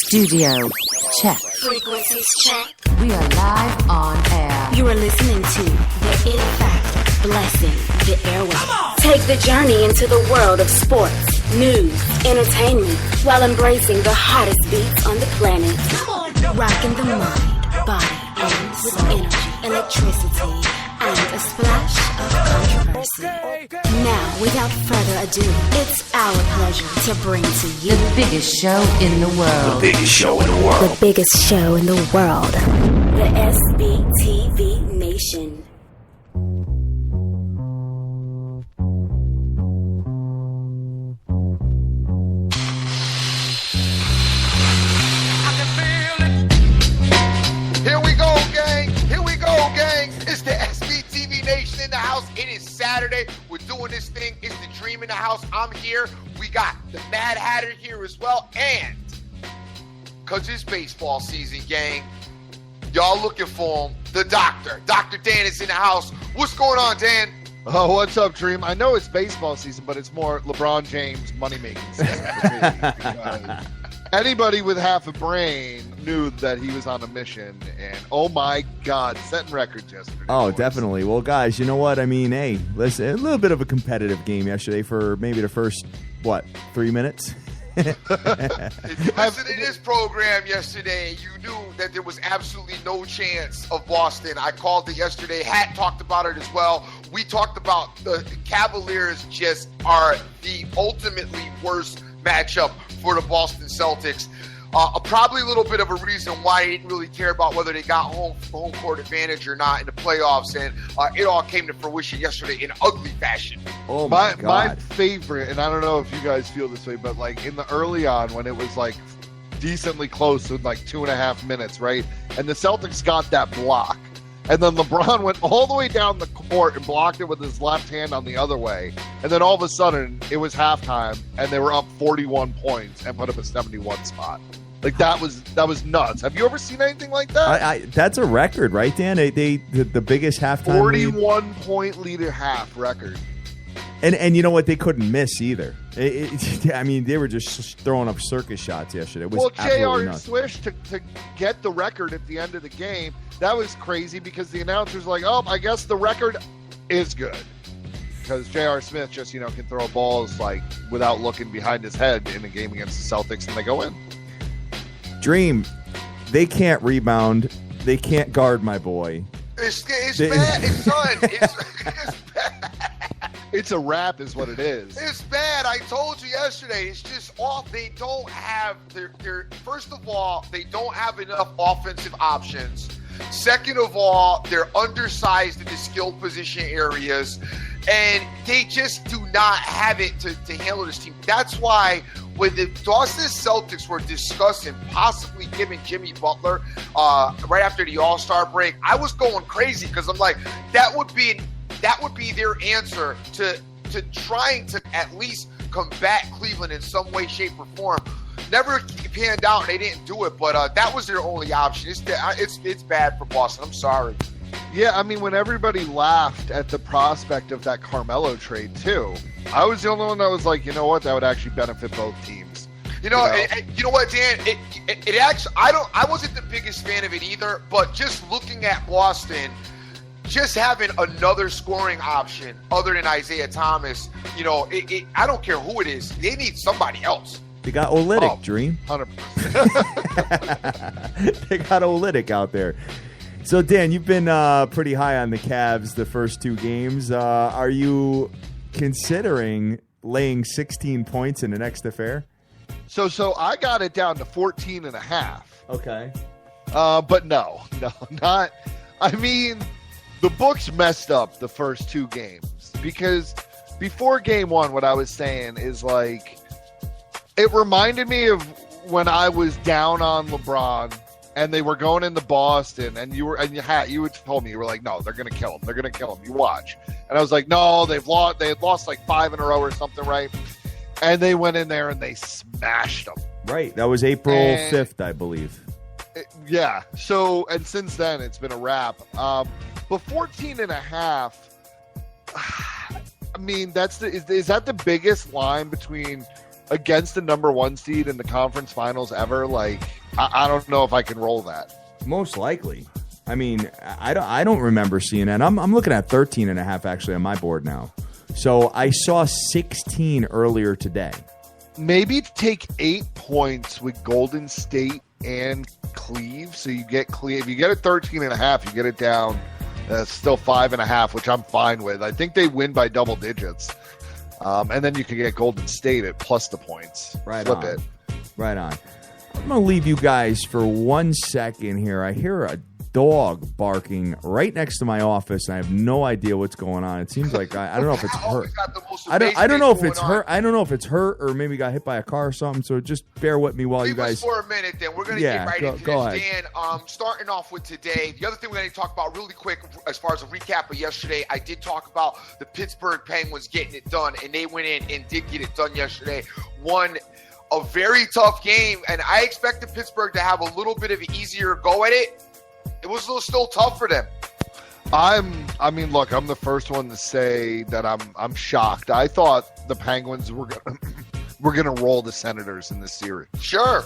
Studio check. Frequencies check. We are live on air. You are listening to the In Fact blessing the airwaves. Take the journey into the world of sports, news, entertainment, while embracing the hottest beats on the planet. Rocking the mind, body, and with energy, electricity, and a splash of controversy. Now, without further ado, it's our pleasure to bring to you The biggest show in the world. The biggest show in the world. the biggest show in the world, the SBTV Nation. Here we go, gang. Here we go, gang. It's the SBTV Nation in the house. It is Saturday. We're doing this thing. It's the Dream in the house. I'm here. We got the Mad Hatter here as well. And because it's baseball season, gang, y'all looking for him. The doctor. Dr. Dan is in the house. What's going on, Dan? Oh, what's up, Dream? I know it's baseball season, but it's more LeBron James money-making season for me, because anybody with half a brain knew that he was on a mission, and oh my God, setting records yesterday. Oh, boys. definitely. Well, guys, you know what? I mean, hey, listen, a little bit of a competitive game yesterday for maybe the first, 3 minutes? If you listened to this program yesterday, you knew that there was absolutely no chance of Boston. I called it yesterday. Hat talked about it as well. We talked about the Cavaliers just are the ultimately worst matchup for the Boston Celtics. Probably a little bit of a reason why they didn't really care about whether they got home court advantage or not in the playoffs, and it all came to fruition yesterday in ugly fashion. Oh, my My God. favorite, and I don't know if you guys feel this way, but like in the early on when it was like decently close with like 2.5 minutes, right? And the Celtics got that block. And then LeBron went all the way down the court and blocked it with his left hand on the other way. And then all of a sudden, it was halftime, and they were up 41 points and put up a 71 spot. Like, that was nuts. Have you ever seen anything like that? That's a record, right, Dan? The biggest halftime lead. 41-point lead at half record. And you know what? They couldn't miss either. I mean, they were just throwing up circus shots yesterday. It was Well, absolutely J.R. nuts. Swish to get the record at the end of the game, that was crazy because the announcer's like, oh, I guess the record is good. Because J.R. Smith just, can throw balls like without looking behind his head in a game against the Celtics, and they go in. Dream, they can't rebound. They can't guard my boy. It's bad. It's done. It's bad. It's a wrap is what it is. It's bad. I told you yesterday. It's just off. They don't have their first of all, they don't have enough offensive options. Second of all, they're undersized in the skill position areas, and they just do not have it to handle this team. That's why when the Boston Celtics were discussing possibly giving Jimmy Butler right after the All-Star break, I was going crazy because I'm like, that would be their answer to trying to at least combat Cleveland in some way, shape, or form. Never panned out. They didn't do it, but that was their only option. It's bad for Boston. I'm sorry. Yeah, I mean, when everybody laughed at the prospect of that Carmelo trade, too, I was the only one that was like, you know what, that would actually benefit both teams. You know what, Dan? It actually, I wasn't the biggest fan of it either, but just looking at Boston, just having another scoring option other than Isaiah Thomas, I don't care who it is. They need somebody else. They got Olynyk, Dream. 100%. They got Olynyk out there. So, Dan, you've been pretty high on the Cavs the first two games. Are you considering laying 16 points in the next affair? So I got it down to 14.5. Okay. But no, not. I mean, the books messed up the first two games because before game one, what I was saying is like, it reminded me of when I was down on LeBron and they were going into Boston and you had told me, you were like, no, they're going to kill him. They're going to kill him. You watch. And I was like, no, they had lost like 5 in a row or something, right? And they went in there and they smashed them. Right. That was April 5th, I believe. Yeah. So, and since then it's been a wrap. But 14.5, I mean, is that the biggest line between against the number 1 seed in the conference finals ever, like I don't know if I can roll that. Most likely. I mean, I don't remember seeing that. I'm looking at 13.5 actually on my board now. So I saw 16 earlier today. Maybe take 8 points with Golden State and Cleve. So you get Cleve. If you get it 13.5, you get it down still 5.5, which I'm fine with. I think they win by double digits. And then you can get Golden State at plus the points. Right Flip on. it. Right on. I'm going to leave you guys for 1 second here. I hear a dog barking right next to my office, and I have no idea what's going on. It seems like I don't know if it's hurt. I don't know if it's hurt. I don't know if it's hurt or maybe got hit by a car or something. So just bear with me while you guys. Leave us for a minute, then we're going to get right into go this. ahead. Dan, starting off with today, the other thing we're going to talk about really quick, as far as a recap of yesterday, I did talk about the Pittsburgh Penguins getting it done, and they went in and did get it done yesterday. Won a very tough game, and I expected Pittsburgh to have a little bit of an easier go at it. It was still tough for them. Look, I'm the first one to say that I'm shocked. I thought the Penguins were gonna roll the Senators in this series. Sure.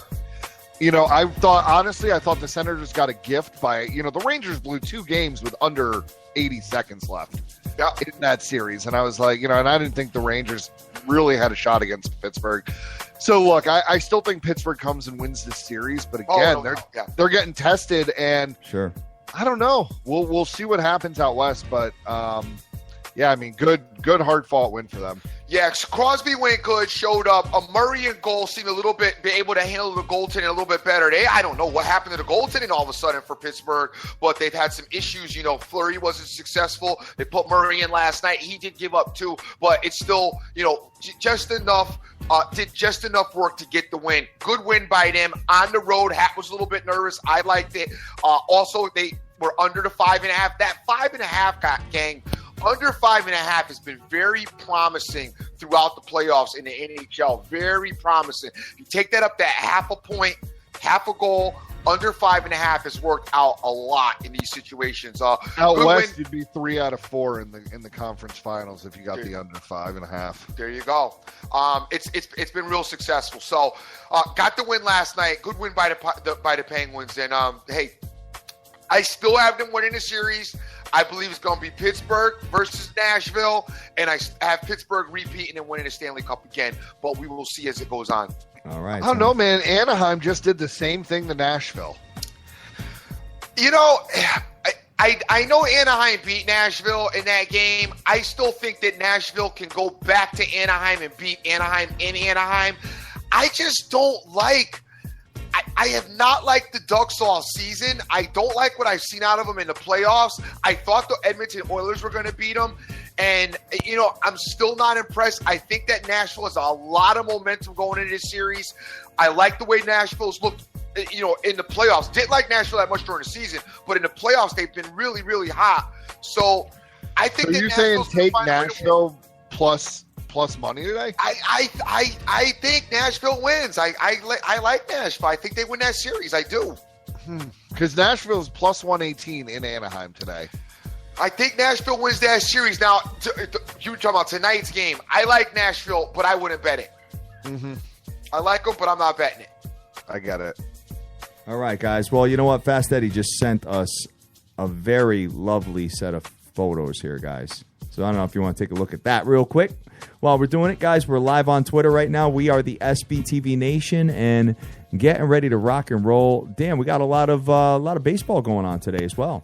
I thought the Senators got a gift by, the Rangers blew 2 games with under 80 seconds left in that series. And I was like, and I didn't think the Rangers really had a shot against Pittsburgh. So look, I still think Pittsburgh comes and wins this series, but again, they're getting tested, and sure, I don't know. We'll see what happens out west, but good hard fought win for them. Yeah, Crosby went good, showed up. A Murray and goal seemed a little bit be able to handle the goaltending a little bit better. I don't know what happened to the goaltending all of a sudden for Pittsburgh, but they've had some issues. Fleury wasn't successful. They put Murray in last night. He did give up 2, but it's still, just enough. Did just enough work to get the win. Good win by them on the road. Hat was a little bit nervous. I liked it. Also, they were under the 5.5. That 5.5 gang. Under 5.5 has been very promising throughout the playoffs in the NHL. Very promising. You take that up to half a point, half a goal. Under 5.5 has worked out a lot in these situations. Out west, you'd be 3 out of 4 in the conference finals if you got the under 5.5. There you go. It's been real successful. So got the win last night. Good win by the Penguins. And hey, I still have them winning the series. I believe it's going to be Pittsburgh versus Nashville, and I have Pittsburgh repeating and winning the Stanley Cup again. But we will see as it goes on. All right. I don't know, man. Anaheim just did the same thing to Nashville. I know Anaheim beat Nashville in that game. I still think that Nashville can go back to Anaheim and beat Anaheim in Anaheim. I just don't like – I have not liked the Ducks all season. I don't like what I've seen out of them in the playoffs. I thought the Edmonton Oilers were going to beat them. And, I'm still not impressed. I think that Nashville has a lot of momentum going into this series. I like the way Nashville's looked, in the playoffs. Didn't like Nashville that much during the season, but in the playoffs, they've been really, really hot. So I think that you're saying take Nashville plus money today? I think Nashville wins. I like Nashville. I think they win that series. I do. Because Nashville's plus 118 in Anaheim today. I think Nashville wins that series. Now, you were talking about tonight's game. I like Nashville, but I wouldn't bet it. Mm-hmm. I like them, but I'm not betting it. I get it. All right, guys. Well, you know what? Fast Eddie just sent us a very lovely set of photos here, guys. So I don't know if you want to take a look at that real quick. While we're doing it, guys, we're live on Twitter right now. We are the SBTV Nation and getting ready to rock and roll. Dan, we got a lot of baseball going on today as well.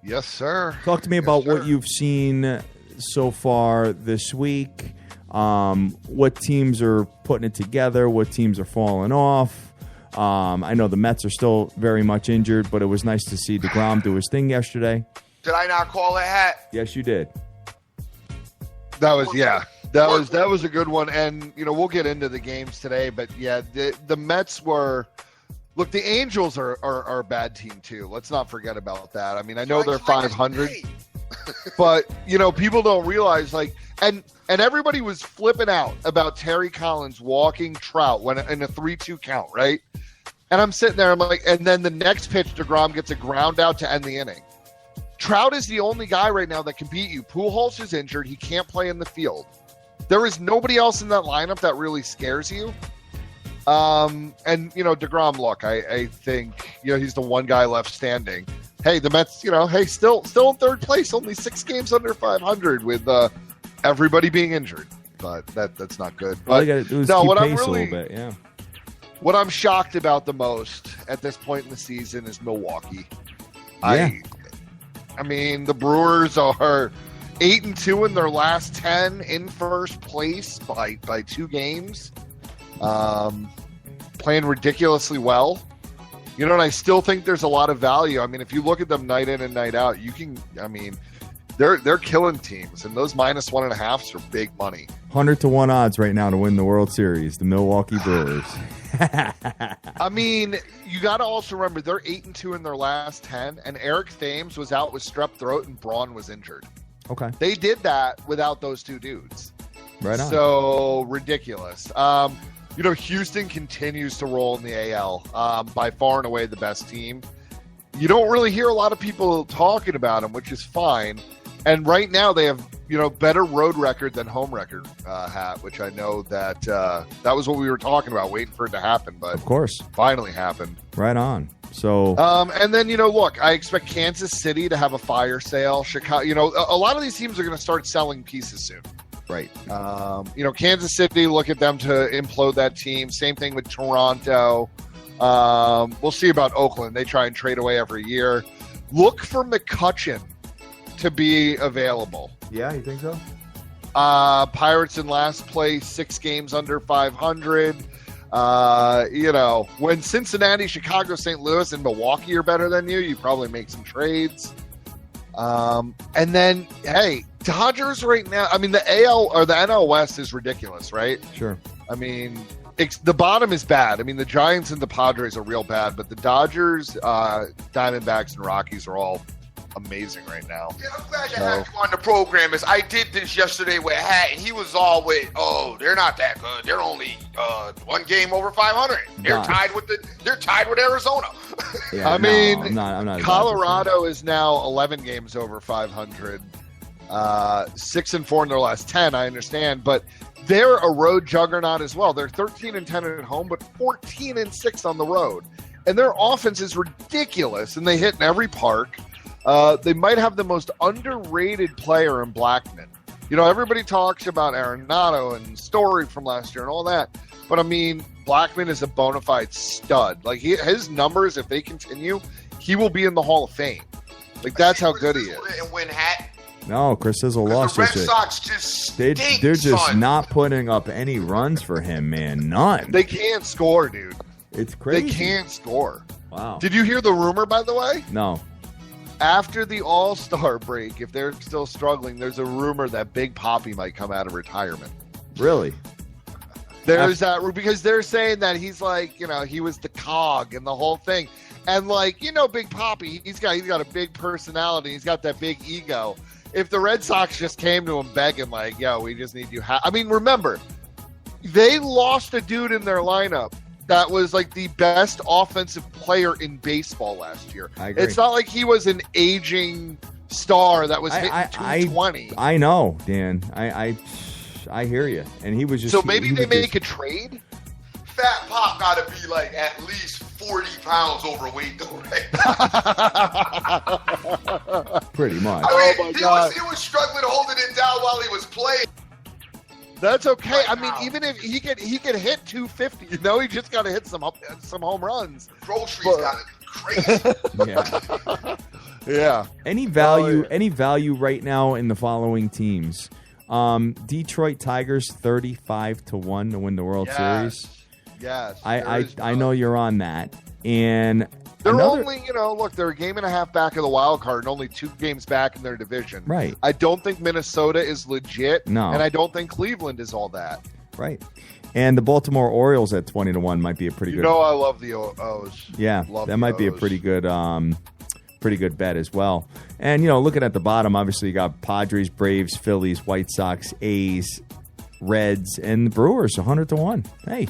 Yes, sir. Talk to me about what you've seen so far this week. What teams are putting it together? What teams are falling off? I know the Mets are still very much injured, but it was nice to see DeGrom do his thing yesterday. Did I not call a hat? Yes, you did. That was a good one, and we'll get into the games today. But yeah, the Mets were. Look, the Angels are a bad team too. Let's not forget about that. I mean, I know they're 500, but people don't realize and everybody was flipping out about Terry Collins walking Trout when in a 3-2 count, right? And I'm sitting there, I'm like, and then the next pitch, DeGrom gets a ground out to end the inning. Trout is the only guy right now that can beat you. Pujols is injured; he can't play in the field. there is nobody else in that lineup that really scares you. And DeGrom, look, I think he's the one guy left standing. Hey, the Mets, still in third place, only 6 games under 500 with everybody being injured. But that's not good. All But you got to do is no, keep what I'm pace a really, little bit. Yeah. what I'm shocked about the most at this point in the season is Milwaukee. Yeah. I mean, the Brewers are 8-2 in their last 10, in first place by 2 games, playing ridiculously well. And I still think there's a lot of value. I mean, if you look at them night in and night out, they're killing teams, and those -1.5s are big money. 100-1 odds right now to win the World Series, the Milwaukee Brewers. I mean, you got to also remember they're 8-2 in their last 10, and Eric Thames was out with strep throat and Braun was injured. Okay. They did that without those 2 dudes. Right on. So ridiculous. Houston continues to roll in the AL, by far and away the best team. You don't really hear a lot of people talking about them, which is fine. And right now they have, better road record than home record, which I know that that was what we were talking about, waiting for it to happen, but Of course. finally happened. Right on. So And then, look, I expect Kansas City to have a fire sale. Chicago, a lot of these teams are going to start selling pieces soon. right. Kansas City, look at them to implode that team. Same thing with Toronto. We'll see about Oakland. They try and trade away every year. Look for McCutchen to be available. Yeah, you think so? Pirates in last place, 6 games under 500. When Cincinnati, Chicago, St. Louis, and Milwaukee are better than you probably make some trades. And then, hey, Dodgers right now. I mean, the AL or the NL West is ridiculous, right? Sure. I mean, the bottom is bad. I mean, the Giants and the Padres are real bad, but the Dodgers, Diamondbacks, and Rockies are all amazing right now. Yeah, I'm glad to have you on the program. As I did this yesterday with Hat, and he was all with, they're not that good. They're only 1 game over 500. They're tied with Arizona. Yeah, I mean, I'm not Colorado is now 11 games over 500, 6-4 in their last 10. I understand, but they're a road juggernaut as well. They're 13-10 at home, but 14-6 on the road, and their offense is ridiculous, and they hit in every park. They might have the most underrated player in Blackmon. Everybody talks about Arenado and Story from last year and all that, but I mean, Blackmon is a bona fide stud. Like his numbers, if they continue, he will be in the Hall of Fame. Like that's how good he is. And win Hat. No, Chris Sizzle lost The Red yesterday. Sox just stink, They're just son. not putting up any runs for him, man. None. They can't score, dude. It's crazy. They can't score. Wow. Did you hear the rumor, by the way? No. After the All-Star break, if they're still struggling, there's a rumor that Big Poppy might come out of retirement. Really? There's that because they're saying that he's like, he was the cog and the whole thing. And like, Big Poppy, he's got a big personality. He's got that big ego. If the Red Sox just came to him begging like, yo, we just need you. I mean, remember, they lost a dude in their lineup that was like the best offensive player in baseball last year. I agree. It's not like he was an aging star that was hitting 220. I know, Dan. I hear you. And he was just So maybe he they was make a trade? Fat Pop got to be like at least 40 pounds overweight, though, right? pretty much. I mean, Oh, my God. he was struggling holding it down while he was playing. That's okay. Right I mean, now. even if he could hit 250, he just got to hit some home runs. Groceries got it crazy. Yeah. Yeah. Any value? yeah. Any value right now in the following teams? Detroit Tigers 35-1 to win the World Series. Yes. I know you're on that, and They're another, only, look, they're a game and a half back of the wild card and only 2 games back in their division. Right. I don't think Minnesota is legit. No. And I don't think Cleveland is all that. right, and the Baltimore Orioles at 20-1 might be a pretty good. I love the O's. Yeah, Love that the might be a O's. pretty good bet as well. And looking at the bottom, obviously you got Padres, Braves, Phillies, White Sox, A's, Reds, and the Brewers 100-1. Hey,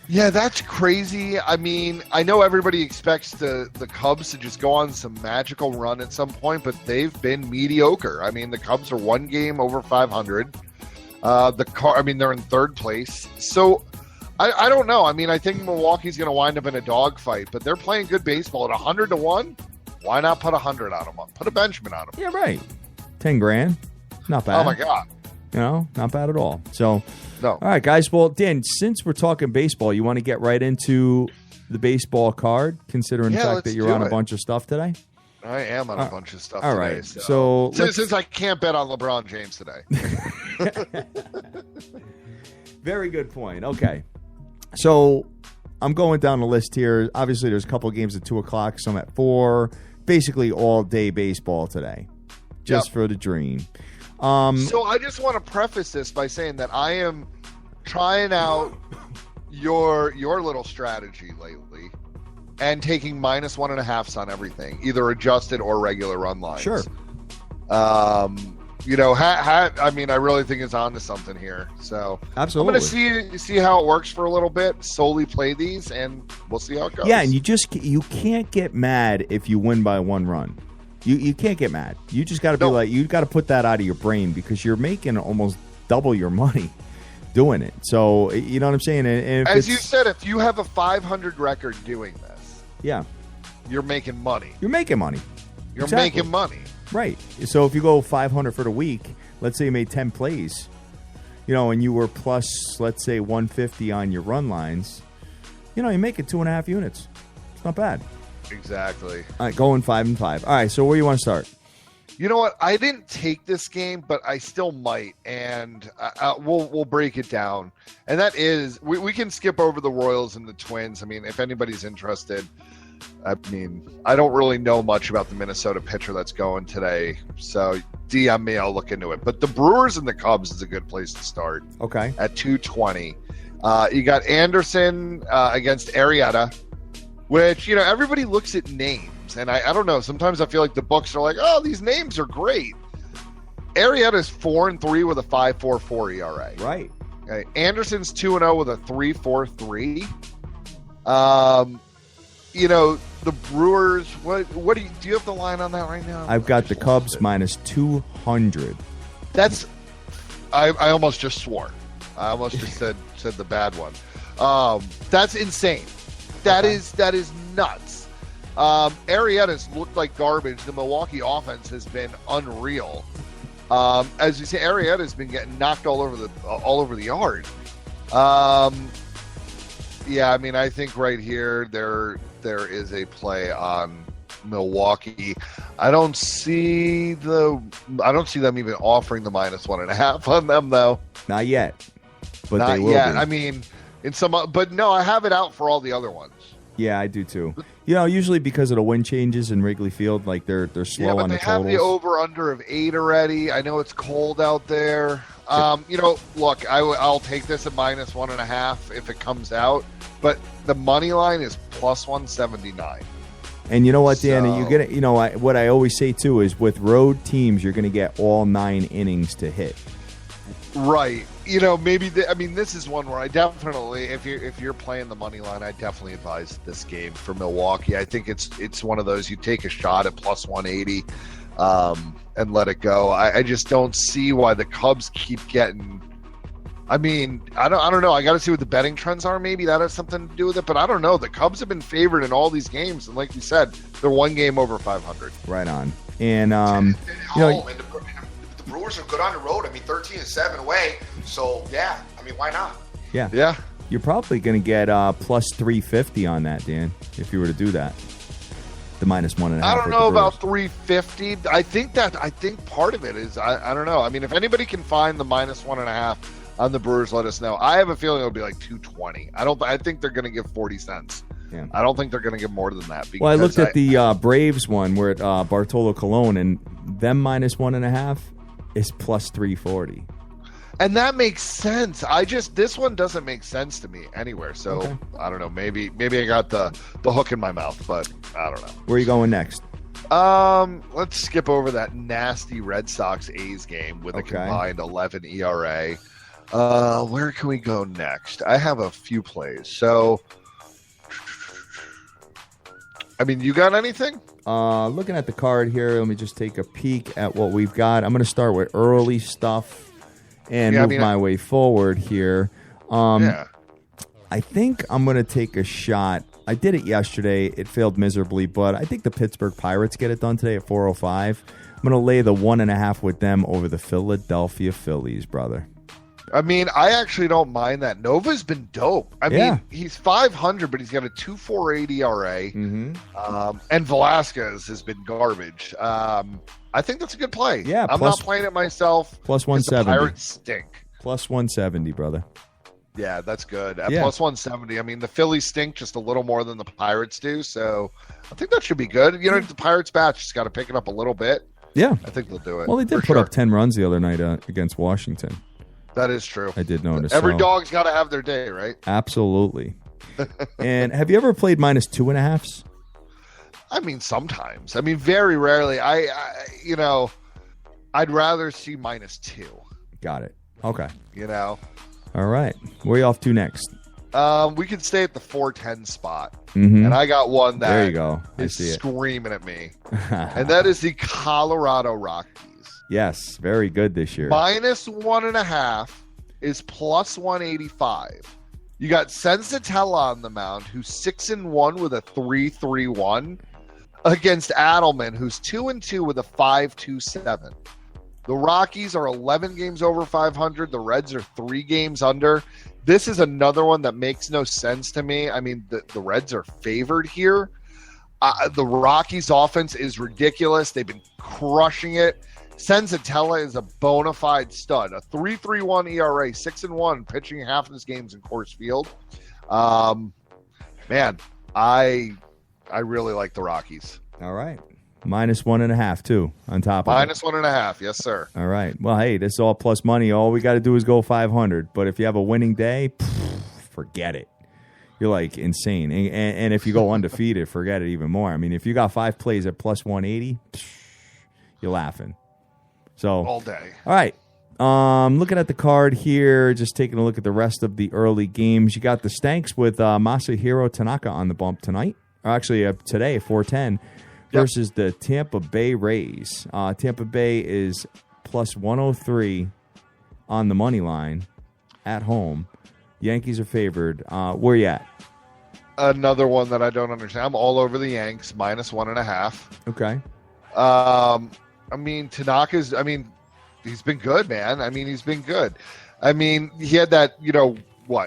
Yeah, that's crazy. I mean, I know everybody expects the Cubs to just go on some magical run at some point, but they've been mediocre. I mean, the Cubs are 1 game over 500. They're in third place. So I don't know. I mean, I think Milwaukee's going to wind up in a dogfight, but they're playing good baseball at 100-1. Why not put 100 on them? Put a Benjamin on them. Yeah, right. 10 grand. Not bad. Oh my God. Not bad at all. So, no. All right, guys. Well, Dan, since we're talking baseball, you want to get right into the baseball card, considering the fact that you're on a bunch of stuff today? I am on a bunch of stuff all today. Right. So since I can't bet on LeBron James today. Very good point. Okay. So I'm going down the list here. Obviously, there's a couple of games at 2 o'clock, some at 4. Basically, all day baseball today, just for the dream. So I just want to preface this by saying that I am trying out your little strategy lately and taking -1.5s on everything, either adjusted or regular run lines. Sure. I mean, I really think it's on to something here. So absolutely, I'm going to see how it works for a little bit, solely play these, and we'll see how it goes. Yeah, and you can't get mad if you win by 1 run. You can't get mad. You just got to be you got to put that out of your brain because you're making almost double your money doing it. So you know what I'm saying? And as you said, if you have a 500 record doing this, yeah, you're making money. You're making money. You're making money. Right. So if you go 500 for the week, let's say you made 10 plays, and you were plus, let's say, 150 on your run lines, you make it 2.5 units. It's not bad. Exactly. All right, going 5 and 5. All right, so where do you want to start? You know what? I didn't take this game, but I still might, and we'll break it down. And that is, we can skip over the Royals and the Twins. I mean, if anybody's interested. I mean, I don't really know much about the Minnesota pitcher that's going today, so DM me, I'll look into it. But the Brewers and the Cubs is a good place to start. Okay. At 220. You got Anderson against Arrieta, which, everybody looks at names, and I don't know, sometimes I feel like the books are like, oh, these names are great. Arrieta's 4-3 with a 5.44 ERA. Right. Okay. Anderson's 2-0 with a 3.43. The Brewers, what do you have the line on that right now? I've got the Cubs -200. That's, I almost just swore. I almost just said the bad one. That's insane. That is nuts. Arrieta's looked like garbage. The Milwaukee offense has been unreal. As you say, Arrieta's been getting knocked all over the yard. Yeah, I mean, I think right here there is a play on Milwaukee. I don't see them even offering the -1.5 on them though. Not yet, but not they will yet. be. I mean, but no, I have it out for all the other ones. Yeah, I do too. Usually because of the wind changes in Wrigley Field, like they're slow on the totals. They have the over/under of 8 already. I know it's cold out there. Look, I'll take this at -1.5 if it comes out, but the money line is +179. And you know what, Dan? You get it. What I always say too is with road teams, you're going to get all 9 innings to hit. Right. Maybe this is one where I definitely, if you're playing the money line, I definitely advise this game for Milwaukee. I think it's one of those you take a shot at +180 and let it go. I just don't see why the Cubs keep getting. I mean, I don't know. I got to see what the betting trends are. Maybe that has something to do with it, but I don't know. The Cubs have been favored in all these games, and like we said, they're 1 game over 500. Right on. And the Brewers are good on the road. I mean, 13-7 away. So yeah, I mean, why not? Yeah. You're probably going to get +350 on that, Dan, if you were to do that. The -1.5. I don't know about 350. I think part of it is I don't know. I mean, if anybody can find the -1.5 on the Brewers, let us know. I have a feeling it'll be like 220. I think they're going to give 40 cents. Yeah. I don't think they're going to give more than that. Well, I looked at the Braves one where Bartolo Colon, and them -1.5 is +340. And that makes sense. This one doesn't make sense to me anywhere. So okay. I don't know. Maybe I got the hook in my mouth, but I don't know. Where are you going next? Let's skip over that nasty Red Sox A's game with a combined 11 ERA. Where can we go next? I have a few plays. So, I mean, you got anything? Looking at the card here, let me just take a peek at what we've got. I'm going to start with early stuff. and move my way forward here. Yeah. I think I'm going to take a shot. I did it yesterday. It failed miserably, but I think the Pittsburgh Pirates get it done today at 405. I'm going to lay the 1.5 with them over the Philadelphia Phillies, brother. I mean, I actually don't mind that. Nova's been dope. I mean, he's 500, but he's got a 2.48 ERA. Mm-hmm. And Velasquez has been garbage. I think that's a good play. Yeah, I'm not playing it myself. Plus 170. The Pirates stink. Plus 170, brother. Yeah, that's good. At plus 170. I mean, the Phillies stink just a little more than the Pirates do, so I think that should be good. You know, the Pirates batch just got to pick it up a little bit. Yeah. I think they'll do it. Well, they did put up 10 runs the other night against Washington. That is true. I did notice. Every dog's got to have their day, right? Absolutely. And have you ever played minus 2.5s? I mean, sometimes. I mean, very rarely. I you know, I'd rather see -2. Got it. Okay. You know. All right. Where are you off to next? We could stay at the 410 spot. Mm-hmm. And I got one that there you go. I is see it. Screaming at me. And that is the Colorado Rockies. Yes, very good this year. -1.5 is plus 185. You got Senzatella on the mound, who's 6-1 with a 3.31, against Adelman, who's 2-2 with a 5.27. The Rockies are 11 games over 500. The Reds are 3 games under. This is another one that makes no sense to me. I mean, the Reds are favored here. The Rockies' offense is ridiculous. They've been crushing it. Senzatella is a bona fide stud. A 3.31 ERA, 6-1, pitching half of his games in Coors Field. Man, I really like the Rockies. All right. -1.5 too on top of it. -1.5, yes, sir. All right. Well, hey, this is all plus money. All we got to do is go 500. But if you have a winning day, forget it. You're like insane. And if you go undefeated, forget it even more. I mean, if you got 5 plays at plus 180, you're laughing. So all day. All right. Looking at the card here, just taking a look at the rest of the early games. You got the Stanks with Masahiro Tanaka on the bump tonight. Or actually, today, 410. Versus the Tampa Bay Rays. Tampa Bay is plus 103 on the money line at home. Yankees are favored. Where you at? Another one that I don't understand. I'm all over the Yanks, -1.5. Okay. I mean, Tanaka's, he's been good, man. I mean, he's been good. I mean, he had that,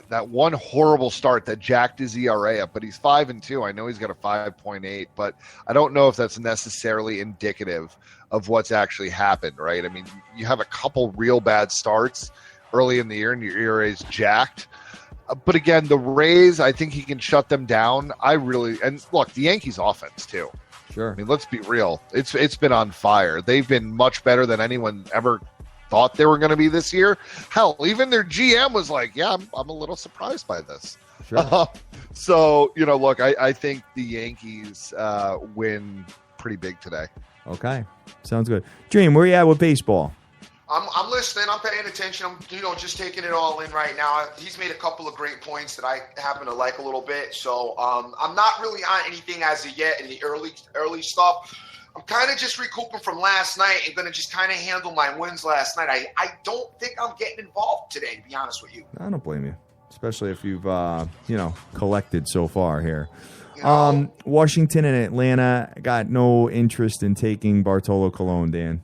that one horrible start that jacked his ERA up, but he's 5-2. I know he's got a 5.8, but I don't know if that's necessarily indicative of what's actually happened, right? I mean, you have a couple real bad starts early in the year and your ERA is jacked. But again, the Rays, I think he can shut them down. And look, the Yankees offense too. Sure. I mean, let's be real. It's been on fire. They've been much better than anyone ever thought they were going to be this year. Hell, even their GM was like, yeah, I'm a little surprised by this. Sure. So, look, I think the Yankees win pretty big today. Okay. Sounds good. Dream, where you at with baseball? I'm listening. I'm paying attention. I'm, just taking it all in right now. He's made a couple of great points that I happen to like a little bit. So I'm not really on anything as of yet in the early stuff. I'm kind of just recouping from last night and going to just kind of handle my wins last night. I don't think I'm getting involved today, to be honest with you. I don't blame you, especially if you've, collected so far here. Washington and Atlanta got no interest in taking Bartolo Colon, Dan.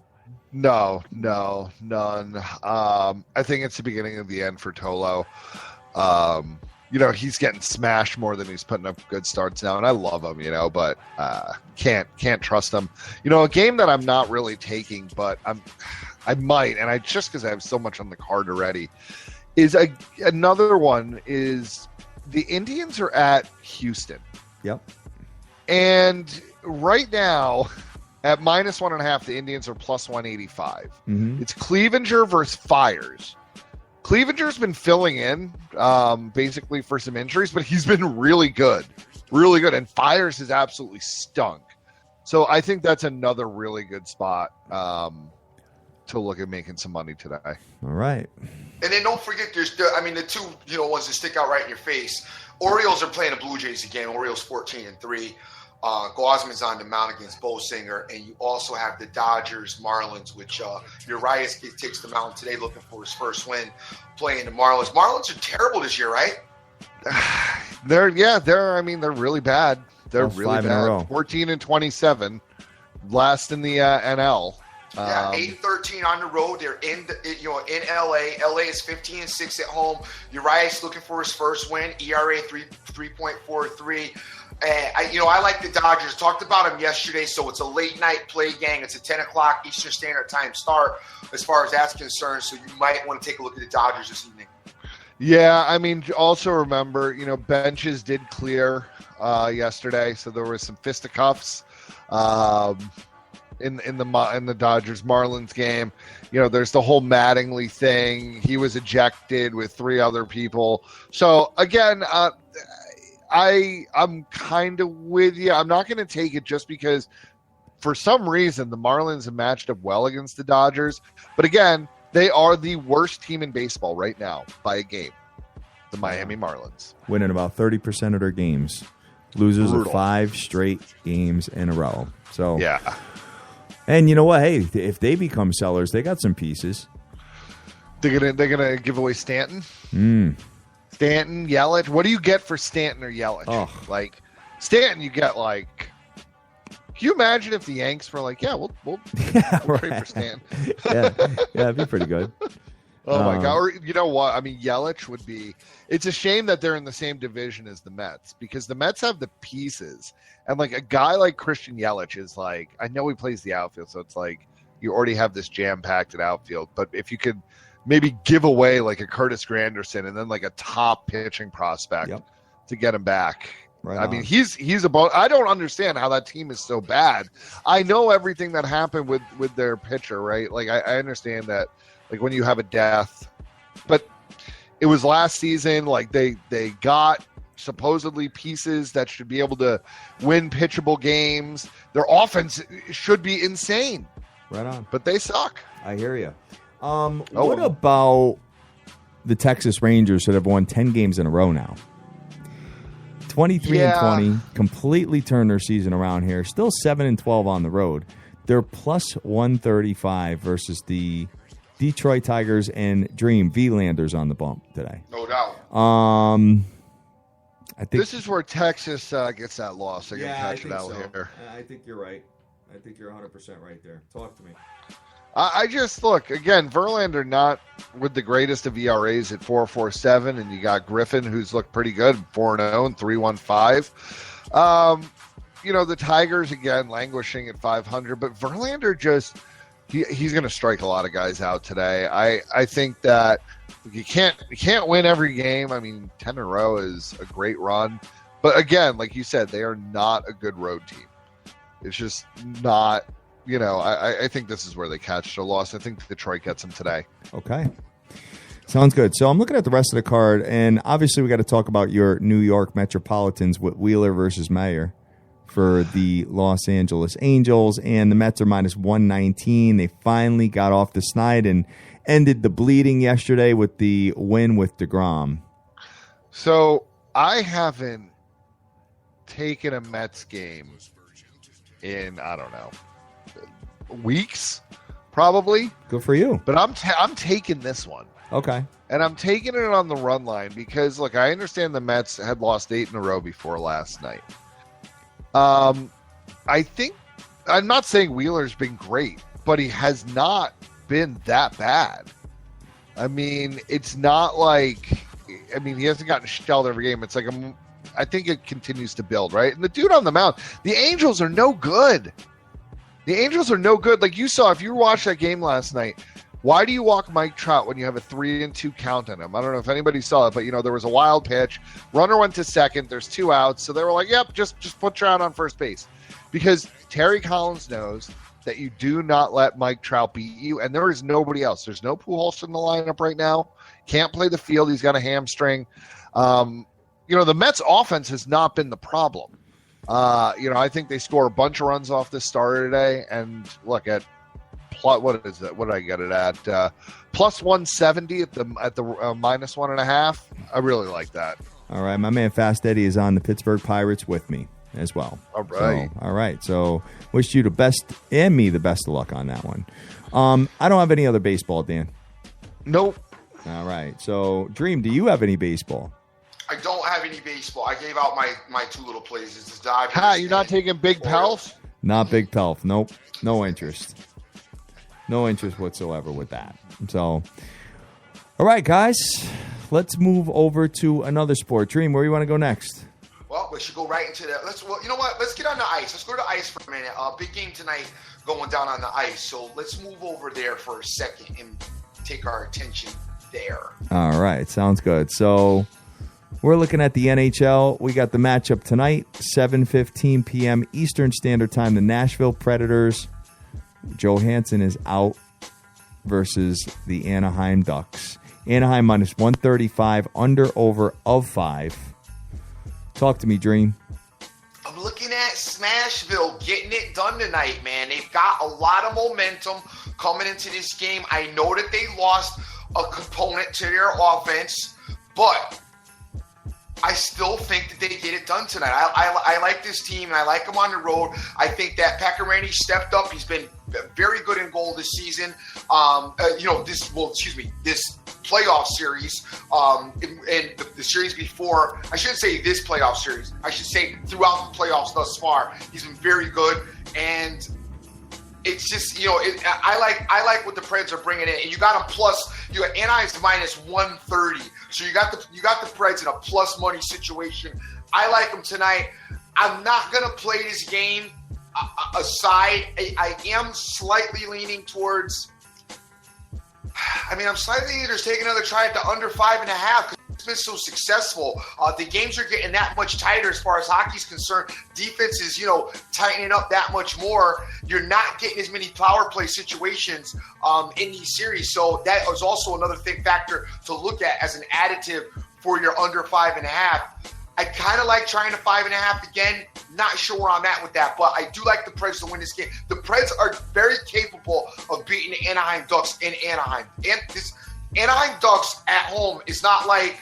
No, none. I think it's the beginning of the end for Tolo. He's getting smashed more than he's putting up good starts now, and I love him, but can't trust him. A game that I'm not really taking, but I might, and I just because I have so much on the card already, is another one is the Indians are at Houston. Yep. And right now, at -1.5, the Indians are plus 185. Mm-hmm. It's Clevenger versus Fires. Clevenger's been filling in basically for some injuries, but he's been really good. And Fires has absolutely stunk. So I think that's another really good spot to look at making some money today. All right. And then don't forget, the two ones that stick out right in your face. Orioles are playing the Blue Jays again. Orioles 14-3. Gausman's on the mound against Bosinger, and you also have the Dodgers Marlins, which Urias takes the mound today, looking for his first win, playing the Marlins. Marlins are terrible this year, right? They're really bad. They're Lost really 5 in a row. bad. 14-27, last in the NL. Yeah, 8-13 on the road. They're in LA. LA is 15-6 at home. Urias looking for his first win. ERA 3.43. I like the Dodgers. Talked about them yesterday, so it's a late night play gang. It's a 10 o'clock Eastern Standard Time start as far as that's concerned, so you might want to take a look at the Dodgers this evening. Yeah, I mean, also remember, benches did clear yesterday, so there was some fisticuffs in the Dodgers Marlins game. There's the whole Mattingly thing. He was ejected with 3 other people. So again, I'm kind of with you. I'm not going to take it just because for some reason the Marlins have matched up well against the Dodgers. But again, they are the worst team in baseball right now by a game. The Miami Marlins. Winning about 30% of their games. Losers Brutal. of 5 straight games in a row. So Yeah. And you know what? Hey, if they become sellers, they got some pieces. They're gonna give away Stanton? Stanton, Yelich. What do you get for Stanton or Yelich? Oh. Like Stanton, you get like. Can you imagine if the Yanks were like, yeah, we'll trade for Stanton? yeah, it'd be pretty good. Oh my God! Or you know what? I mean, Yelich would be. It's a shame that they're in the same division as the Mets because the Mets have the pieces, and like a guy like Christian Yelich is like. I know he plays the outfield, so it's like you already have this jam-packed outfield. But if you could maybe give away like a Curtis Granderson and then like a top pitching prospect to get him back. Right I on. mean, he's about. I don't understand how that team is so bad. I know everything that happened with their pitcher, right? Like I understand that. Like when you have a death, but it was last season. Like they got supposedly pieces that should be able to win pitchable games. Their offense should be insane, Right on. but they suck. I hear you. What about the Texas Rangers that have won 10 games in a row now? 23-20, completely turned their season around here. Still 7-12 on the road. They're plus 135 versus the Detroit Tigers and Dream Verlanders on the bump today. No doubt. I think This is where Texas gets that loss. They're gonna catch it out here. I think you're right. I think you're 100% right there. Talk to me. I just look again. Verlander not with the greatest of ERAs at 4.47, and you got Griffin who's looked pretty good, 4-0 and 3.15. The Tigers again languishing at 500, but Verlander just he's going to strike a lot of guys out today. I think that you can't win every game. I mean, 10 in a row is a great run, but again, like you said, they are not a good road team. It's just not. I think this is where they catch the loss. I think Detroit gets them today. Okay. Sounds good. So I'm looking at the rest of the card, and obviously we got to talk about your New York Metropolitans with Wheeler versus Mayer for the Los Angeles Angels, and the Mets are minus 119. They finally got off the snide and ended the bleeding yesterday with the win with DeGrom. So I haven't taken a Mets game in, I don't know, weeks, probably. Good for you. But I'm taking this one. Okay. And I'm taking it on the run line because, look, I understand the Mets had lost 8 in a row before last night. I think, I'm not saying Wheeler's been great, but he has not been that bad. I mean, it's not like, he hasn't gotten shelled every game. It's like, I think it continues to build, right? And the dude on the mound, the Angels are no good. The Angels are no good. Like you saw, if you watched that game last night, why do you walk Mike Trout when you have a 3-2 count on him? I don't know if anybody saw it, but there was a wild pitch. Runner went to second. There's 2 outs. So they were like, yep, just put Trout on first base. Because Terry Collins knows that you do not let Mike Trout beat you, and there is nobody else. There's no Pujols in the lineup right now. Can't play the field. He's got a hamstring. The Mets offense has not been the problem. I think they score a bunch of runs off this starter today, and look, at plus. What is it? What did I get it at? Plus 170 at the minus 1.5. I really like that. All right, my man Fast Eddie is on the Pittsburgh Pirates with me as well. All right. All right. So wish you the best and me the best of luck on that one. I don't have any other baseball, Dan. Nope. All right. So, Dream, do you have any baseball? I don't have any baseball. I gave out my two little plays. It's the Dodgers. You're not taking Big Pelf? Not Big Pelf. Nope. No interest. No interest whatsoever with that. So, all right, guys. Let's move over to another sport. Dream, where do you want to go next? Well, we should go right into that. You know what? Let's get on the ice. Let's go to the ice for a minute. Big game tonight going down on the ice. So let's move over there for a second and take our attention there. All right. Sounds good. So we're looking at the NHL. We got the matchup tonight, 7:15 p.m. Eastern Standard Time. The Nashville Predators. Johansson is out versus the Anaheim Ducks. Anaheim minus 135, under/over of 5. Talk to me, Dream. I'm looking at Smashville getting it done tonight, man. They've got a lot of momentum coming into this game. I know that they lost a component to their offense, but I still think that they get it done tonight. I like this team, and I like them on the road. I think that Pekka stepped up. He's been very good in goal this season. This playoff series, and the series before. I shouldn't say this playoff series. I should say throughout the playoffs thus far, he's been very good. And it's just, I like what the Preds are bringing in. And you got them plus. You got Anaheim's minus 130, so you got the Preds in a plus money situation. I like them tonight. I'm not gonna play this game aside. I am slightly leaning towards. I'm slightly either taking another try at the under 5.5 because it's been so successful. The games are getting that much tighter as far as hockey's concerned. Defense is, tightening up that much more. You're not getting as many power play situations in these series. So that is also another factor to look at as an additive for your under 5.5. I kind of like trying to 5.5 again. Not sure where I'm at with that, but I do like the Preds to win this game. The Preds are very capable of beating the Anaheim Ducks in Anaheim. And this Anaheim Ducks at home is not like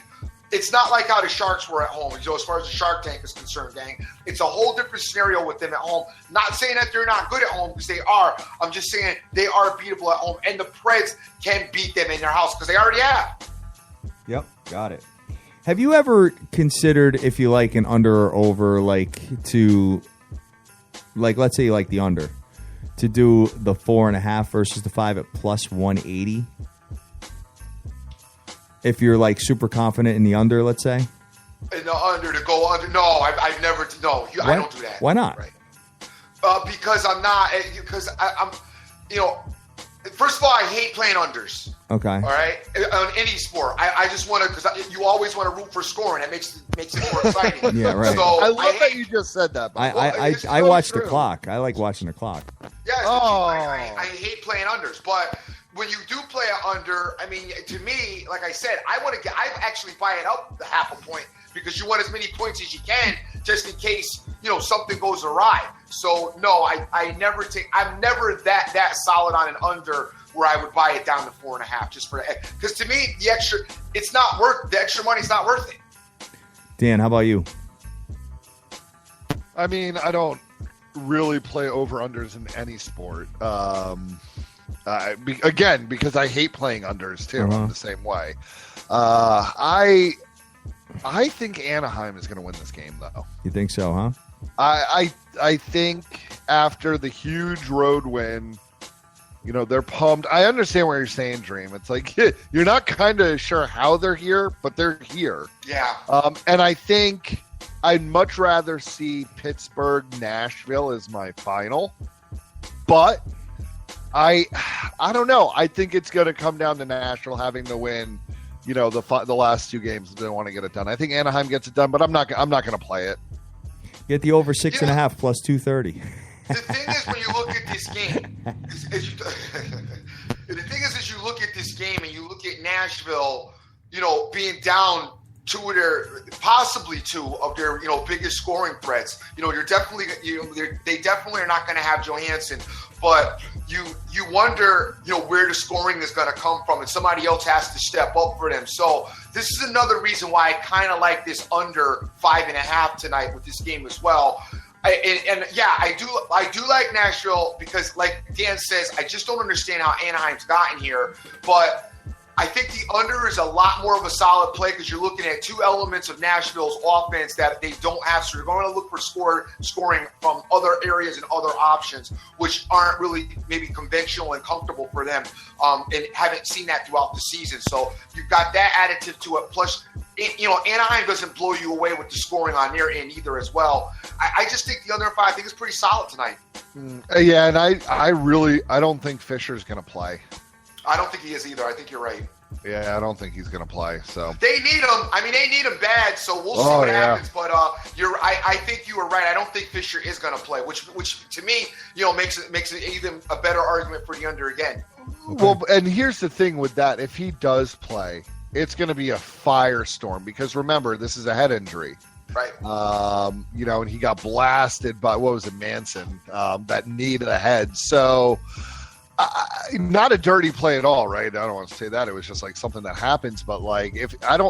how the Sharks were at home. As far as the Shark Tank is concerned, gang, it's a whole different scenario with them at home. Not saying that they're not good at home because they are. I'm just saying they are beatable at home, and the Preds can beat them in their house because they already have. Yep, got it. Have you ever considered, if you like an under or over, let's say you like the under, to do the 4.5 versus the 5 at plus 180? If you're super confident in the under, let's say. In the under to go under? No, I've never. No, I don't do that. Why not? Right. Because I'm not. Because I'm. First of all, I hate playing unders. Okay. All right. On any sport, I just want to, because you always want to root for scoring. That makes it more exciting. Yeah, right. So I love that you just said that. I watch the clock. I like watching the clock. Yes. I hate playing unders, but when you do play an under, to me, like I said, I actually buy it up the half a point because you want as many points as you can, just in case something goes awry. So no, I'm never that solid on an under where I would buy it down to 4.5 just for that. Because to me, the extra money's not worth it. Dan, how about you? I don't really play over-unders in any sport. Again, because I hate playing unders too. I'm the same way. I think Anaheim is going to win this game, though. You think so, huh? I think after the huge road win, they're pumped. I understand what you're saying, Dream. It's like you're not kind of sure how they're here, but they're here. Yeah. And I think I'd much rather see Pittsburgh-Nashville as my final. But I don't know. I think it's going to come down to Nashville having to win. The last two games they want to get it done. I think Anaheim gets it done, but I'm not going to play it. Get the over 6.5 plus 230. The thing is, when you look at this game, as you look at this game and you look at Nashville, being down possibly two of their biggest scoring threats. They definitely are not going to have Johansson, but you wonder where the scoring is going to come from, and somebody else has to step up for them. So this is another reason why I kind of like this under 5.5 tonight with this game as well. I do like Nashville because, like Dan says, I just don't understand how Anaheim's gotten here, but I think the under is a lot more of a solid play because you're looking at two elements of Nashville's offense that they don't have. So you're going to look for scoring from other areas and other options, which aren't really maybe conventional and comfortable for them, and haven't seen that throughout the season. So you've got that additive to it. Plus, Anaheim doesn't blow you away with the scoring on their end either as well. I just think the under 5, I think it's pretty solid tonight. Yeah, and I don't think Fisher's going to play. I don't think he is either. I think you're right. Yeah, I don't think he's going to play. So they need him. I mean, they need him bad. So we'll see what happens. But I think you were right. I don't think Fisher is going to play, which to me, makes it even a better argument for the under again. Well, and here's the thing with that: if he does play, it's going to be a firestorm because remember, this is a head injury. Right. And he got blasted by Manson, that knee to the head. So. Not a dirty play at all, right? I don't want to say that. It was just like something that happens. But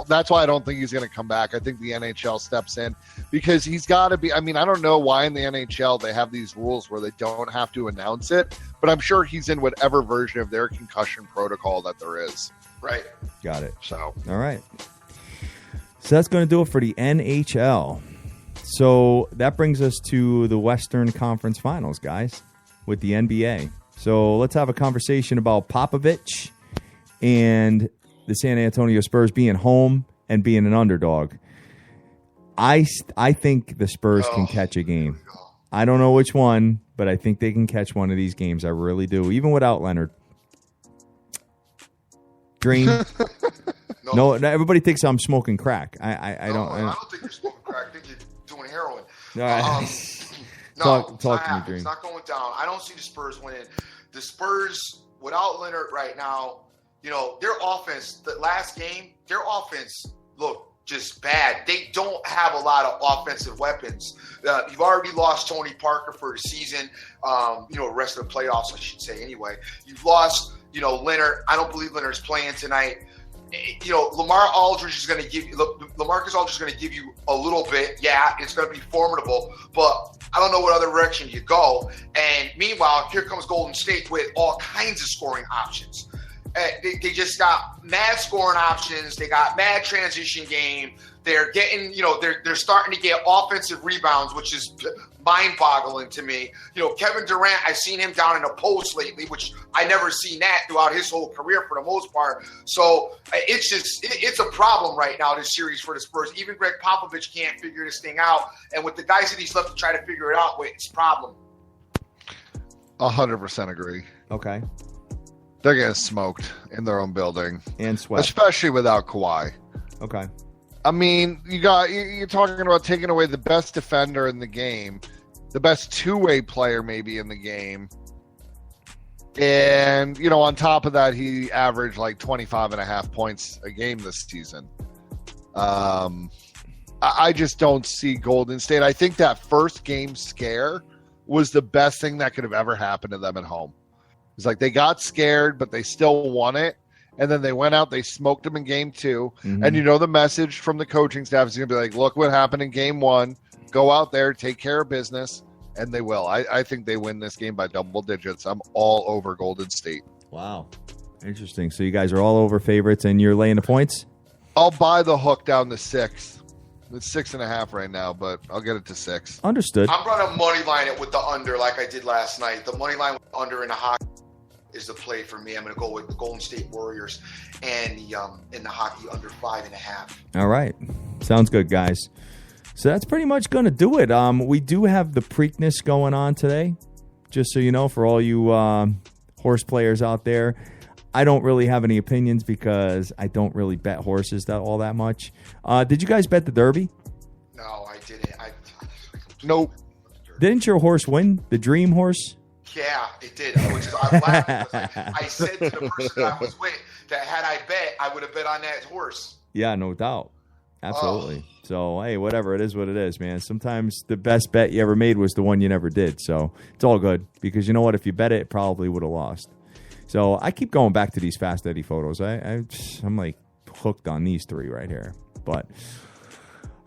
that's why I don't think he's going to come back. I think the NHL steps in because he's got to be. I mean, I don't know why in the NHL they have these rules where they don't have to announce it, but I'm sure he's in whatever version of their concussion protocol that there is. Right. Got it. So, all right. So that's going to do it for the NHL. So that brings us to the Western Conference Finals, guys, with the NBA. So let's have a conversation about Popovich and the San Antonio Spurs being home and being an underdog. I think the Spurs can catch a game. I don't know which one, but I think they can catch one of these games. I really do, even without Leonard. Dream. No, everybody thinks I'm smoking crack. I don't think you're smoking crack. I think you're doing heroin. All right. Talk to me, Dream. It's not going down. I don't see the Spurs winning. The Spurs, without Leonard right now, their offense, the last game, their offense looked just bad. They don't have a lot of offensive weapons. You've already lost Tony Parker for the season, the rest of the playoffs, I should say anyway. You've lost, Leonard. I don't believe Leonard's playing tonight. LaMarcus Aldridge is going to give you a little bit. Yeah, it's going to be formidable, but I don't know what other direction you go. And meanwhile, here comes Golden State with all kinds of scoring options. They just got mad scoring options. They got mad transition game. They're getting, they're starting to get offensive rebounds, which is mind-boggling to me. Kevin Durant, I've seen him down in the post lately, which I never seen that throughout his whole career for the most part. So it's a problem right now, this series for the Spurs. Even Greg Popovich can't figure this thing out. And with the guys that he's left to try to figure it out with, it's a problem. 100% agree. Okay. They're getting smoked in their own building. And swept. Especially without Kawhi. Okay. I mean, you're talking about taking away the best defender in the game, the best two-way player maybe in the game. And, on top of that, he averaged like 25.5 points a game this season. I just don't see Golden State. I think that first game scare was the best thing that could have ever happened to them at home. It's like they got scared, but they still won it. And then they went out, they smoked them in game 2. Mm-hmm. And the message from the coaching staff is going to be like, look what happened in game 1. Go out there, take care of business, and they will. I think they win this game by double digits. I'm all over Golden State. Wow. Interesting. So you guys are all over favorites, and you're laying the points? I'll buy the hook down to 6. It's 6.5 right now, but I'll get it to 6. Understood. I'm going to money line it with the under like I did last night. The money line with the under in the hockey is the play for me. I'm going to go with the Golden State Warriors and the hockey under 5.5. All right. Sounds good, guys. So that's pretty much going to do it. We do have the Preakness going on today, just so you know, for all you horse players out there. I don't really have any opinions because I don't really bet horses all that much. Did you guys bet the Derby? No, I didn't. Nope. Didn't your horse win? The Dream horse? Yeah, it did. I laughed because I said to the person that I was with that had I bet, I would have bet on that horse. Yeah, no doubt. Absolutely. So, hey, whatever. It is what it is, man. Sometimes the best bet you ever made was the one you never did. So it's all good because you know what? If you bet it, it probably would have lost. So I keep going back to these Fast Eddie photos. I'm like hooked on these three right here. But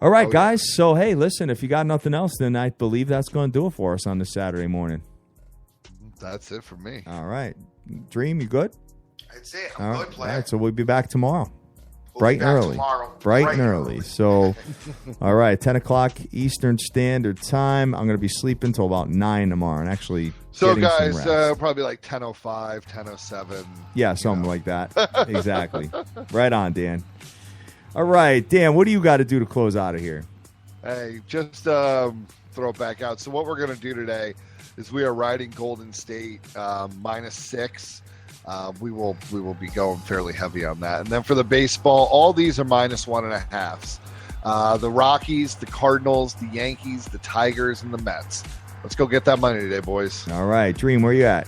all right, guys. So, hey, listen, if you got nothing else, then I believe that's going to do it for us on this Saturday morning. That's it for me. All right. Dream, you good? That's it. All I'm right. good, All player. right. So we'll be back tomorrow. We'll Bright be and back early. tomorrow. Bright and early. So, all right, 10 o'clock Eastern Standard Time. I'm going to be sleeping till about 9 tomorrow and actually So, getting some guys, rest. probably like 10:05, 10:07. Yeah, something like that. Exactly. Right on, Dan. All right, Dan, what do you got to do to close out of here? Hey, just throw it back out. So what we're going to do today is we are riding Golden State -6. We will be going fairly heavy on that. And then for the baseball, all these are -1.5s. The Rockies, the Cardinals, the Yankees, the Tigers, and the Mets. Let's go get that money today, boys. All right, Dream, where you at?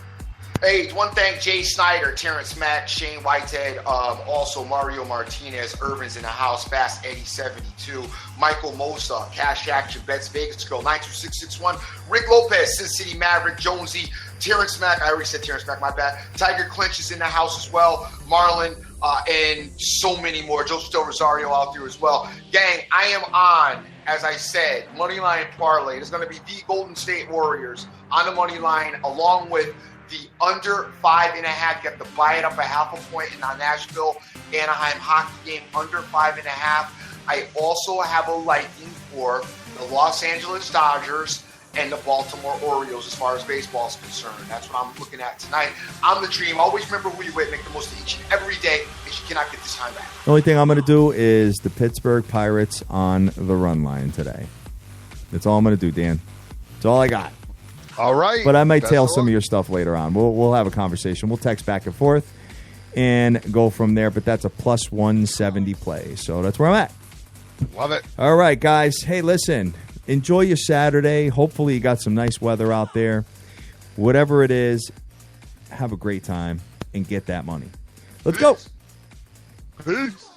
Hey, one thank Jay Snyder, Terrence Mack, Shane Whitehead, also Mario Martinez, Irvin's in the house, Fast Eddie 72, Michael Mosa, Cash Action, Bets Vegas Girl 92661, Rick Lopez, Sin City Maverick, Jonesy, Terrence Mack, I already said Terrence Mack, my bad. Tiger Clinch is in the house as well, Marlon, and so many more. Joseph Del Rosario out there as well. Gang, I am on, as I said, Moneyline Parlay. It's going to be the Golden State Warriors on the money line, along with the under 5.5. You have to buy it up 0.5 point in the Nashville Anaheim hockey game, under 5.5. I also have a liking for the Los Angeles Dodgers and the Baltimore Orioles as far as baseball is concerned. That's what I'm looking at tonight. I'm the Dream. Always remember who you're with. Make the most of each and every day, because you cannot get this time back. The only thing I'm going to do is the Pittsburgh Pirates on the run line today. That's all I'm going to do, Dan. That's all I got. All right. But I might Best tail of some of luck. your stuff later on. We'll have a conversation. We'll text back and forth and go from there. But that's a plus 170 play. So that's where I'm at. Love it. All right, guys. Hey, listen. Enjoy your Saturday. Hopefully you got some nice weather out there. Whatever it is, have a great time and get that money. Let's go. Peace.